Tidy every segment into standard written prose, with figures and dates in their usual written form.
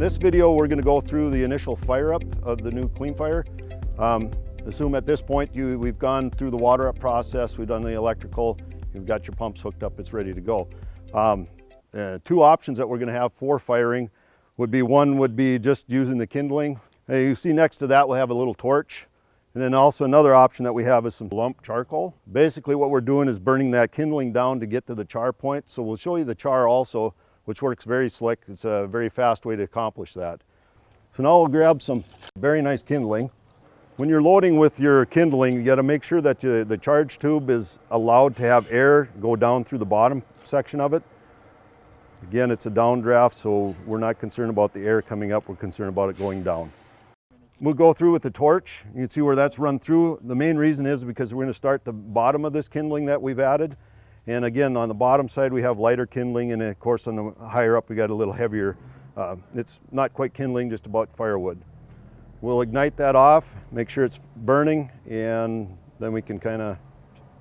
this video, we're going to go through the initial fire up of the new CleanFire. Assume at this point we've gone through the water up process, we've done the electrical, you've got your pumps hooked up, it's ready to go. Two options that we're going to have for firing would be, one would be just using the kindling. You see next to that we'll have a little torch. And then also another option that we have is some lump charcoal. Basically what we're doing is burning that kindling down to get to the char point. So we'll show you the char also, which works very slick. It's a very fast way to accomplish that. So now we'll grab some very nice kindling. When you're loading with your kindling, you got to make sure that the charge tube is allowed to have air go down through the bottom section of it. Again, it's a downdraft, so we're not concerned about the air coming up, we're concerned about it going down. We'll go through with the torch. You can see where that's run through. The main reason is because we're going to start the bottom of this kindling that we've added. And again, on the bottom side we have lighter kindling, and of course on the higher up we got a little heavier. It's not quite kindling, just about firewood. We'll ignite that off, make sure it's burning, and then we can kind of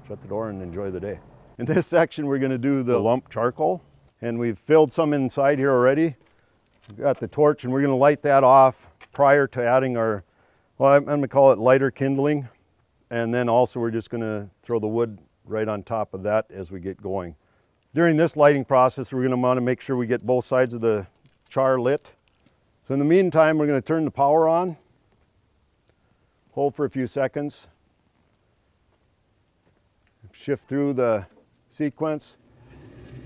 shut the door and enjoy the day. In this section we're going to do the lump charcoal, and we've filled some inside here already. We've got the torch and we're going to light that off prior to adding our, well, I'm going to call it lighter kindling, and then also we're just going to throw the wood right on top of that as we get going. During this lighting process we're going to want to make sure we get both sides of the char lit. So in the meantime we're going to turn the power on, hold for a few seconds, shift through the sequence.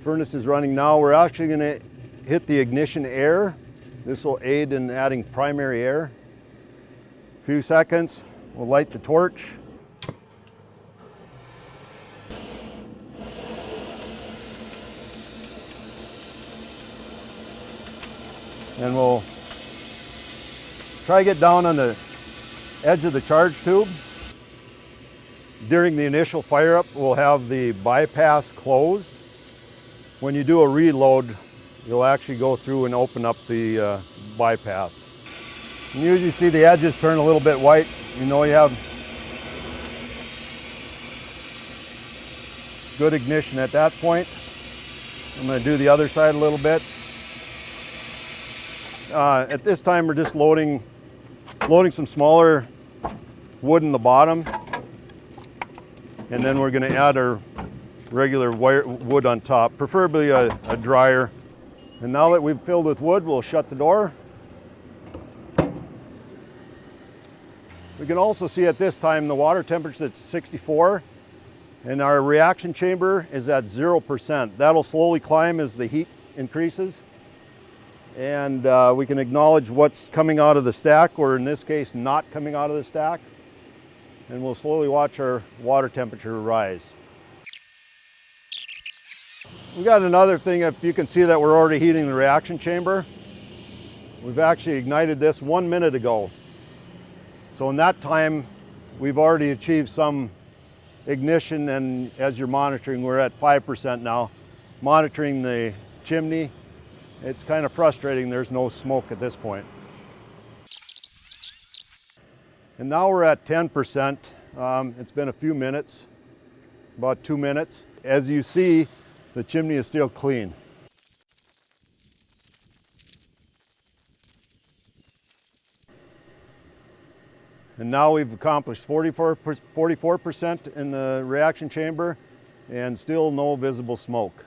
Furnace is running now. We're actually going to hit the ignition air. This will aid in adding primary air. A few seconds, we'll light the torch. And we'll try to get down on the edge of the charge tube. During the initial fire up, we'll have the bypass closed. When you do a reload, you'll actually go through and open up the bypass. You usually see the edges turn a little bit white. You know you have good ignition at that point. I'm going to do the other side a little bit. At this time we're just loading some smaller wood in the bottom, and then we're going to add our regular wood on top, preferably a dryer. And now that we've filled with wood, we'll shut the door. We can also see at this time the water temperature is at 64, and our reaction chamber is at 0%. That'll slowly climb as the heat increases. And we can acknowledge what's coming out of the stack, or in this case, not coming out of the stack. And we'll slowly watch our water temperature rise. We got another thing, if you can see that we're already heating the reaction chamber. We've actually ignited this 1 minute ago. So in that time, we've already achieved some ignition, and as you're monitoring, we're at 5% now. Monitoring the chimney, it's kind of frustrating, there's no smoke at this point. And now we're at 10%. It's been a few minutes, about 2 minutes. As you see, the chimney is still clean. And now we've accomplished 44% in the reaction chamber, and still no visible smoke.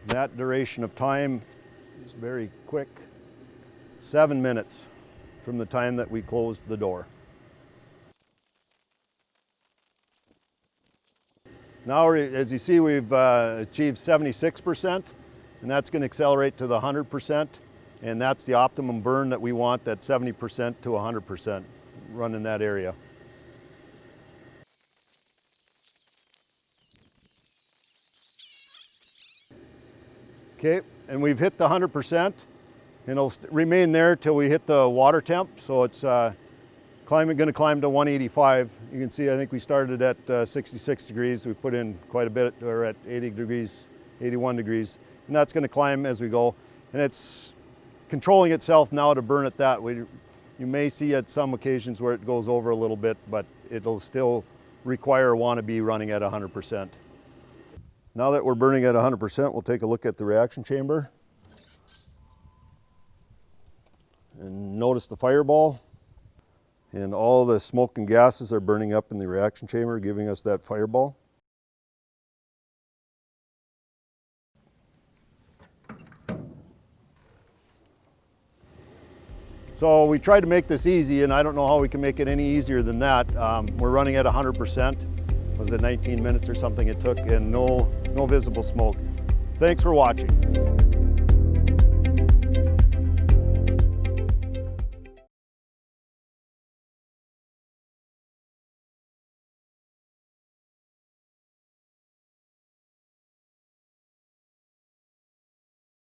That duration of time is very quick. 7 minutes from the time that we closed the door. Now, as you see, we've achieved 76%, and that's going to accelerate to the 100%, and that's the optimum burn that we want, that 70% to 100%, run in that area. Okay, and we've hit the 100%, and it'll remain there till we hit the water temp, so it's going to climb to 185. You can see I think we started at 66 degrees. We put in quite a bit, or at 80 degrees, 81 degrees. And that's going to climb as we go. And it's controlling itself now to burn at that. You may see at some occasions where it goes over a little bit, but it'll still require want to be running at 100%. Now that we're burning at 100%, we'll take a look at the reaction chamber. And notice the fireball. And all the smoke and gases are burning up in the reaction chamber, giving us that fireball. So we tried to make this easy, and I don't know how we can make it any easier than that. We're running at 100%. Was it 19 minutes or something it took, and no visible smoke. Thanks for watching.